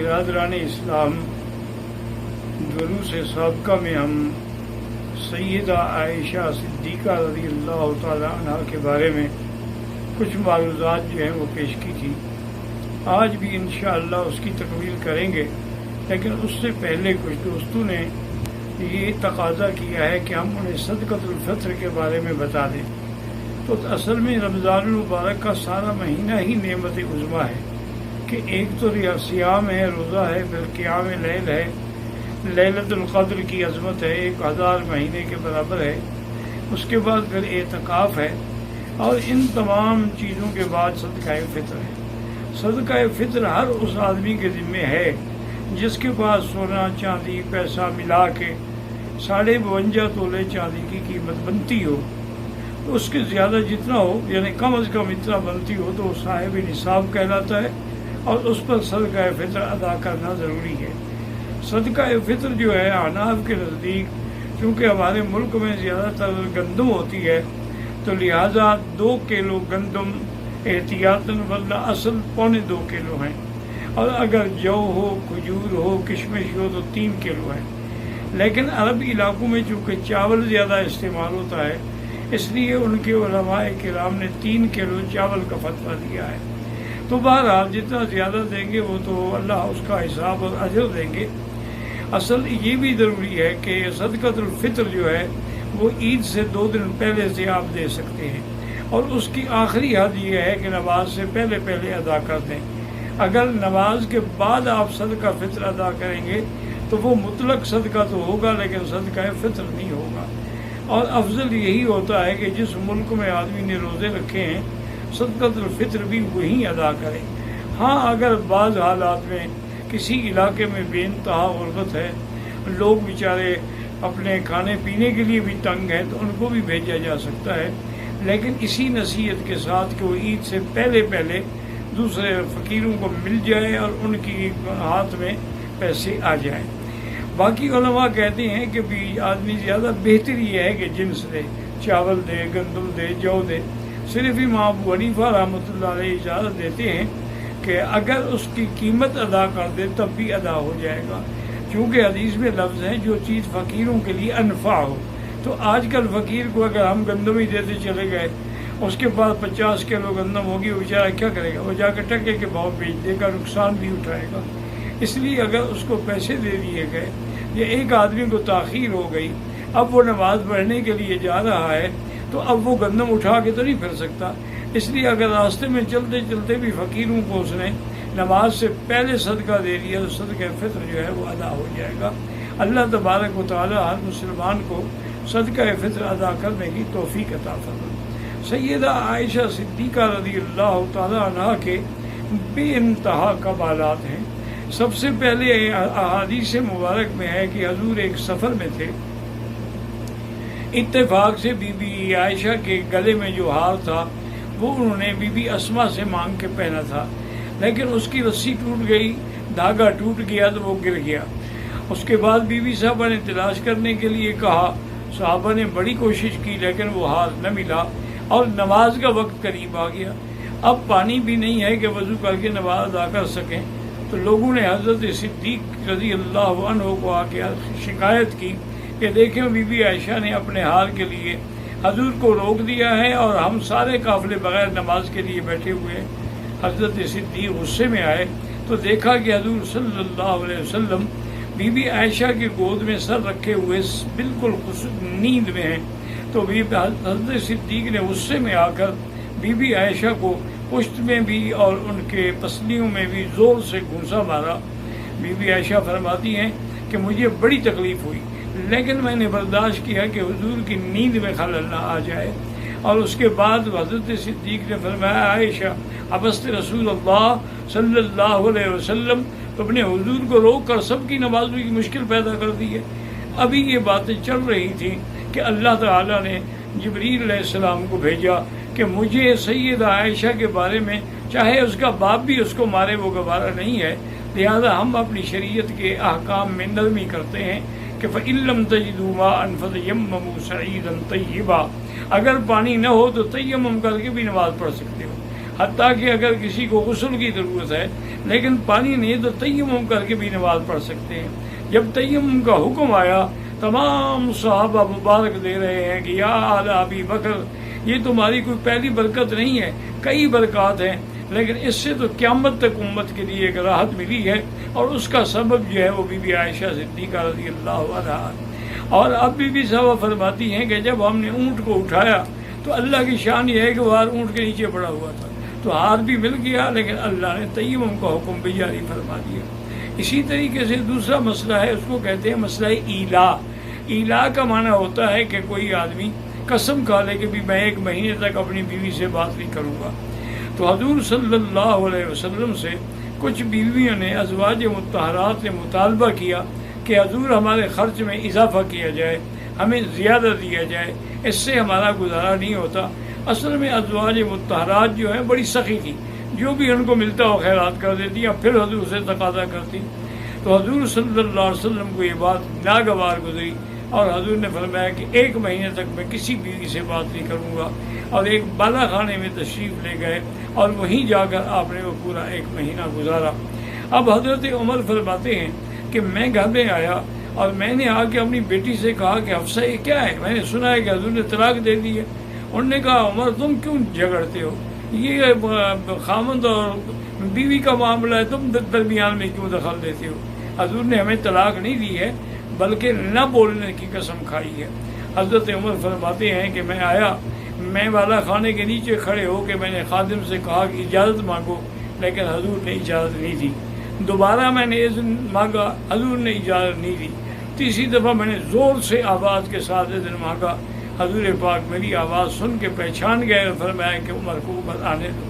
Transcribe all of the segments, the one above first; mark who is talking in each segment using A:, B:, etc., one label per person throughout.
A: برادران اسلام، دروس سابقہ میں ہم سیدہ عائشہ صدیقہ رضی اللہ تعالی عنہ کے بارے میں کچھ معلومات جو ہیں وہ پیش کی تھی۔ آج بھی انشاءاللہ اس کی تکمیل کریں گے، لیکن اس سے پہلے کچھ دوستوں نے یہ تقاضا کیا ہے کہ ہم انہیں صدقۃ الفطر کے بارے میں بتا دیں۔ تو اصل میں رمضان المبارک کا سارا مہینہ ہی نعمت عظمیٰ ہے کہ ایک تو سیام ہے، روزہ ہے، پھر قیام لیل ہے، لیلۃ القدر کی عظمت ہے، 1000 مہینے کے برابر ہے، اس کے بعد پھر اعتکاف ہے، اور ان تمام چیزوں کے بعد صدقہ فطر ہے۔ صدقہ فطر ہر اس آدمی کے ذمہ ہے جس کے پاس سونا چاندی پیسہ ملا کے 52.5 تولے چاندی کی قیمت بنتی ہو، اس کے زیادہ جتنا ہو، یعنی کم از کم اتنا بنتی ہو، تو وہ صاحب نصاب کہلاتا ہے، اور اس پر صدقہ فطر ادا کرنا ضروری ہے۔ صدقہ فطر جو ہے احناف کے نزدیک، چونکہ ہمارے ملک میں زیادہ تر گندم ہوتی ہے، تو لہٰذا 2 کلو گندم احتیاطاً، ورنہ اصل 2.25 کلو ہیں، اور اگر جو ہو، کھجور ہو، کشمش ہو تو 3 کلو ہے۔ لیکن عرب علاقوں میں چونکہ چاول زیادہ استعمال ہوتا ہے، اس لیے ان کے علماء کرام نے 3 کلو چاول کا فتویٰ دیا ہے۔ تو بہرحال جتنا زیادہ دیں گے وہ تو اللہ اس کا حساب اور اجر دیں گے۔ اصل یہ بھی ضروری ہے کہ صدقۃ الفطر جو ہے وہ عید سے 2 دن پہلے سے آپ دے سکتے ہیں، اور اس کی آخری حد یہ ہے کہ نماز سے پہلے ادا کر دیں۔ اگر نماز کے بعد آپ صدقہ فطر ادا کریں گے تو وہ مطلق صدقہ تو ہوگا، لیکن صدقہ فطر نہیں ہوگا۔ اور افضل یہی ہوتا ہے کہ جس ملک میں آدمی نے روزے رکھے ہیں، صدقۃ الفطر بھی وہیں ادا کرے۔ ہاں، اگر بعض حالات میں کسی علاقے میں بے انتہا غربت ہے، لوگ بیچارے اپنے کھانے پینے کے لیے بھی تنگ ہیں، تو ان کو بھی بھیجا جا سکتا ہے، لیکن اسی نصیحت کے ساتھ کہ وہ عید سے پہلے دوسرے فقیروں کو مل جائے اور ان کی ہاتھ میں پیسے آ جائیں۔ باقی علماء کہتے ہیں کہ بھی آدمی زیادہ بہتر یہ ہے کہ جنس دے، چاول دے، گندم دے، جو دے۔ صرف امام ابو حنیفہ رحمۃ اللہ علیہ اجازت دیتے ہیں کہ اگر اس کی قیمت ادا کر دے تب بھی ادا ہو جائے گا، کیونکہ حدیث میں لفظ ہے جو چیز فقیروں کے لیے انفع ہو۔ تو آج کل فقیر کو اگر ہم گندم ہی دیتے چلے گئے، اس کے بعد 50 کلو گندم ہوگی، وہ بیچارہ کیا کرے گا؟ وہ جا کے ٹکے کے بھاؤ بیچ دے گا، نقصان بھی اٹھائے گا۔ اس لیے اگر اس کو پیسے دے دیے گئے، یا ایک آدمی کو تاخیر ہو گئی، اب وہ نماز پڑھنے کے لیے جا رہا ہے، تو اب وہ گندم اٹھا کے تو نہیں پھر سکتا۔ اس لیے اگر راستے میں چلتے بھی فقیروں کو اس نے نماز سے پہلے صدقہ دے دیا، تو صدقہ فطر جو ہے وہ ادا ہو جائے گا۔ اللہ تبارک و تعالی ہر مسلمان کو صدقہ فطر ادا کرنے کی توفیق عطا فرمائے۔ سیدہ عائشہ صدیقہ رضی اللہ تعالی عنہ کے بے انتہا کمالات ہیں۔ سب سے پہلے احادیث مبارک میں ہے کہ حضور ایک سفر میں تھے، اتفاق سے بی بی عائشہ کے گلے میں جو ہار تھا وہ انہوں نے بی بی اسما سے مانگ کے پہنا تھا، لیکن اس کی رسی ٹوٹ گئی، دھاگا ٹوٹ گیا تو وہ گر گیا۔ اس کے بعد بی بی صاحبہ نے تلاش کرنے کے لیے کہا، صحابہ نے بڑی کوشش کی، لیکن وہ ہار نہ ملا، اور نماز کا وقت قریب آ گیا۔ اب پانی بھی نہیں ہے کہ وضو کر کے نماز ادا کر سکیں، تو لوگوں نے حضرت صدیق رضی اللہ عنہ کو آ کے شکایت کی کہ دیکھیں بی بی عائشہ نے اپنے ہار کے لیے حضور کو روک دیا ہے، اور ہم سارے قافلے بغیر نماز کے لیے بیٹھے ہوئے ہیں۔ حضرت صدیق غصے میں آئے تو دیکھا کہ حضور صلی اللہ علیہ وسلم بی بی عائشہ کی گود میں سر رکھے ہوئے بالکل نیند میں ہیں۔ تو حضرت صدیق نے غصے میں آ کر بی بی عائشہ کو پشت میں بھی اور ان کے پسلیوں میں بھی زور سے گھونسا مارا۔ بی بی عائشہ فرماتی ہیں کہ مجھے بڑی تکلیف ہوئی، لیکن میں نے برداشت کیا کہ حضور کی نیند میں خلل نہ آ جائے۔ اور اس کے بعد حضرت صدیق نے فرمایا، عائشہ ابست رسول اللہ صلی اللہ علیہ وسلم، تو اپنے حضور کو روک کر سب کی نمازوں کی مشکل پیدا کر دی ہے۔ ابھی یہ باتیں چل رہی تھیں کہ اللہ تعالیٰ نے جبریل علیہ السلام کو بھیجا کہ مجھے سیدہ عائشہ کے بارے میں، چاہے اس کا باپ بھی اس کو مارے، وہ گوارا نہیں ہے، لہذا ہم اپنی شریعت کے احکام میں نرمی کرتے ہیں کہ فَإِن لَّمْ تَجِدُوا مَاءً فَتَيَمَّمُوا صَعِيدًا طَيِّبًا، اگر پانی نہ ہو تو تیمم کر کے بھی نماز پڑھ سکتے ہو۔ حتیٰ کہ اگر کسی کو غسل کی ضرورت ہے لیکن پانی نہیں تو تیمم کر کے بھی نماز پڑھ سکتے ہیں۔ جب تیمم کا حکم آیا تمام صحابہ مبارک دے رہے ہیں کہ یا آل ابی بکر یہ تمہاری کوئی پہلی برکت نہیں ہے، کئی برکات ہیں، لیکن اس سے تو قیامت تک امت کے لیے ایک راحت ملی ہے، اور اس کا سبب جو ہے وہ بی بی عائشہ صدیقہ رضی اللہ عنہا۔ اور اب بھی سبب فرماتی ہیں کہ جب ہم نے اونٹ کو اٹھایا تو اللہ کی شان یہ ہے کہ وہ اونٹ کے نیچے پڑا ہوا تھا تو ہاتھ بھی مل گیا، لیکن اللہ نے تیمم کا حکم بھی جاری فرما دیا۔ اسی طریقے سے دوسرا مسئلہ ہے، اس کو کہتے ہیں مسئلہ ایلا۔ ایلا کا معنی ہوتا ہے کہ کوئی آدمی قسم کھا لے کہ بھی میں 1 مہینے تک اپنی بیوی سے بات نہیں کروں گا۔ تو حضور صلی اللہ علیہ وسلم سے کچھ بیویوں نے، ازواج مطہرات نے مطالبہ کیا کہ حضور ہمارے خرچ میں اضافہ کیا جائے، ہمیں زیادہ دیا جائے، اس سے ہمارا گزارا نہیں ہوتا۔ اصل میں ازواج مطہرات جو ہیں بڑی سخی تھی، جو بھی ان کو ملتا وہ خیرات کر دیتی ہیں، پھر حضور سے تقاضا کرتی۔ تو حضور صلی اللہ علیہ وسلم کو یہ بات ناگوار گزری، اور حضور نے فرمایا کہ 1 مہینے تک میں کسی بیوی سے بات نہیں کروں گا، اور ایک بالا خانے میں تشریف لے گئے اور وہیں جا کر آپ نے وہ پورا 1 مہینہ گزارا۔ اب حضرت عمر فرماتے ہیں کہ میں گھر میں آیا اور میں نے آ کے اپنی بیٹی سے کہا کہ حفصہ یہ کیا ہے، میں نے سنا ہے کہ حضور نے طلاق دے دی ہے۔ انہوں نے کہا عمر تم کیوں جھگڑتے ہو، یہ خامند اور بیوی کا معاملہ ہے، تم درمیان میں کیوں دخل دیتے ہو؟ حضور نے ہمیں طلاق نہیں دی ہے بلکہ نہ بولنے کی قسم کھائی ہے۔ حضرت عمر فرماتے ہیں کہ میں آیا، میں والا خانے کے نیچے کھڑے ہو کے میں نے خادم سے کہا کہ اجازت مانگو، لیکن حضور نے اجازت نہیں دی۔ دوبارہ میں نے اذن مانگا، حضور نے اجازت نہیں دی۔ تیسری دفعہ میں نے زور سے آواز کے ساتھ اذن مانگا، حضور پاک میری آواز سن کے پہچان گئے اور فرمایا کہ عمر کو اوپر آنے دو۔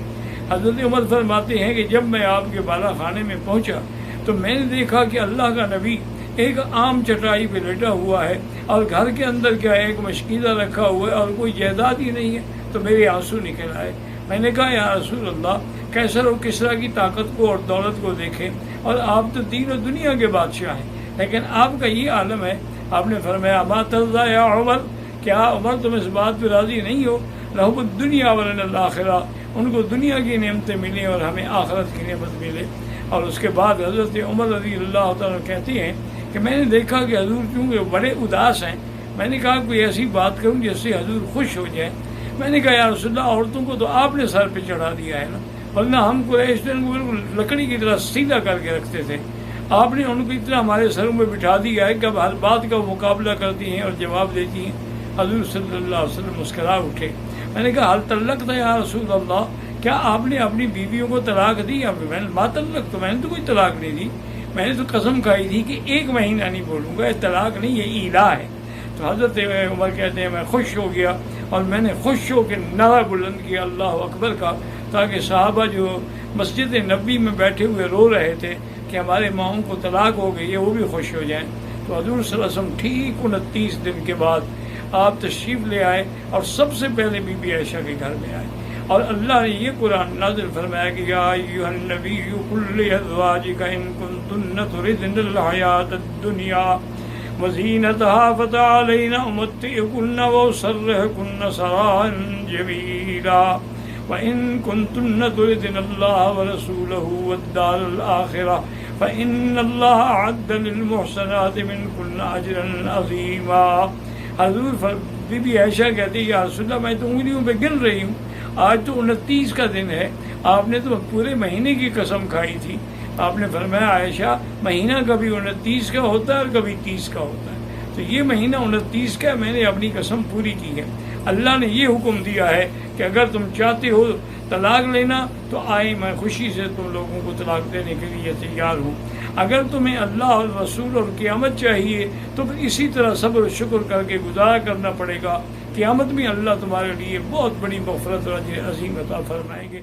A: حضرت عمر فرماتے ہیں کہ جب میں آپ کے بالا خانے میں پہنچا تو میں نے دیکھا کہ اللہ کا نبی ایک عام چٹائی پہ لیٹا ہوا ہے، اور گھر کے اندر کیا ایک مشکیزہ رکھا ہوا ہے اور کوئی جائیداد ہی نہیں ہے۔ تو میرے آنسو نکل آئے۔ میں نے کہا یا رسول اللہ، کیسر و کسریٰ کی طاقت کو اور دولت کو دیکھیں، اور آپ تو دین و دنیا کے بادشاہ ہیں، لیکن آپ کا یہ عالم ہے۔ آپ نے فرمایا ما ترضیٰ یا عمر، کیا عمر تم اس بات پہ راضی نہیں ہو؟ لہم الدنیا ولنا الآخرہ، ان کو دنیا کی نعمتیں ملیں اور ہمیں آخرت کی نعمت ملے۔ اور اس کے بعد حضرت عمر رضی اللہ تعالیٰ کہتی ہیں کہ میں نے دیکھا کہ حضور چونکہ بڑے اداس ہیں، میں نے کہا کوئی ایسی بات کروں جس سے حضور خوش ہو جائے۔ میں نے کہا یا رسول اللہ، عورتوں کو تو آپ نے سر پہ چڑھا دیا ہے نا، ورنہ ہم قریش کو بالکل لکڑی کی طرح سیدھا کر کے رکھتے تھے، آپ نے ان کو اتنا ہمارے سروں میں بٹھا دیا ہے کہ اب ہر بات کا مقابلہ کرتی ہیں اور جواب دیتی ہیں۔ حضور صلی اللہ علیہ وسلم مسکرا اٹھے۔ میں نے کہا حل طلقت یا رسول اللہ، کیا آپ نے اپنی بیویوں کو طلاق دی؟ میں نے ما طلق، تو میں نے تو کوئی طلاق نہیں دی، میں نے تو قسم کھائی تھی کہ 1 مہینہ نہیں بولوں گا، یہ طلاق نہیں، یہ ایلا ہے۔ تو حضرت عمر کہتے ہیں میں خوش ہو گیا، اور میں نے خوش ہو کے نعرہ بلند کیا اللہ اکبر کا، تاکہ صحابہ جو مسجد نبی میں بیٹھے ہوئے رو رہے تھے کہ ہمارے ماؤں کو طلاق ہو گئی ہے، وہ بھی خوش ہو جائیں۔ تو حضور صلی اللہ علیہ وسلم ٹھیک 29 دن کے بعد آپ تشریف لے آئے، اور سب سے پہلے بی بی عائشہ کے گھر میں آئے، اور اللہ نے یہ قرآن نازل فرمایا کہ یا ایھا النبی قل لازواجک ان کنتن تردن الحیاۃ الدنیا وزینتها فتعالین امتعکن واسرحکن سراحا جمیلا وان کنتن تردن اللہ ورسولہ والدار الآخرہ فإن اللہ اعد للمحسنات منکن اجرا عظیما۔ حضور بی بی عائشہ کہتی ہے یا رسول اللہ، میں تو انگلیوں پہ گن رہی ہوں، آج تو 29 کا دن ہے، آپ نے تو پورے مہینے کی قسم کھائی تھی۔ آپ نے فرمایا عائشہ مہینہ کبھی 29 کا ہوتا ہے اور کبھی 30 کا ہوتا ہے، تو یہ مہینہ 29 کا میں نے اپنی قسم پوری کی ہے۔ اللہ نے یہ حکم دیا ہے کہ اگر تم چاہتے ہو طلاق لینا تو آئیں، میں خوشی سے تم لوگوں کو طلاق دینے کے لیے تیار ہوں۔ اگر تمہیں اللہ اور رسول اور قیامت چاہیے تو پھر اسی طرح صبر و شکر کر کے گزارا کرنا پڑے گا، قیامت میں اللہ تمہارے لیے بہت بڑی مغفرت اور اجر عظیم عطا فرمائیں گے۔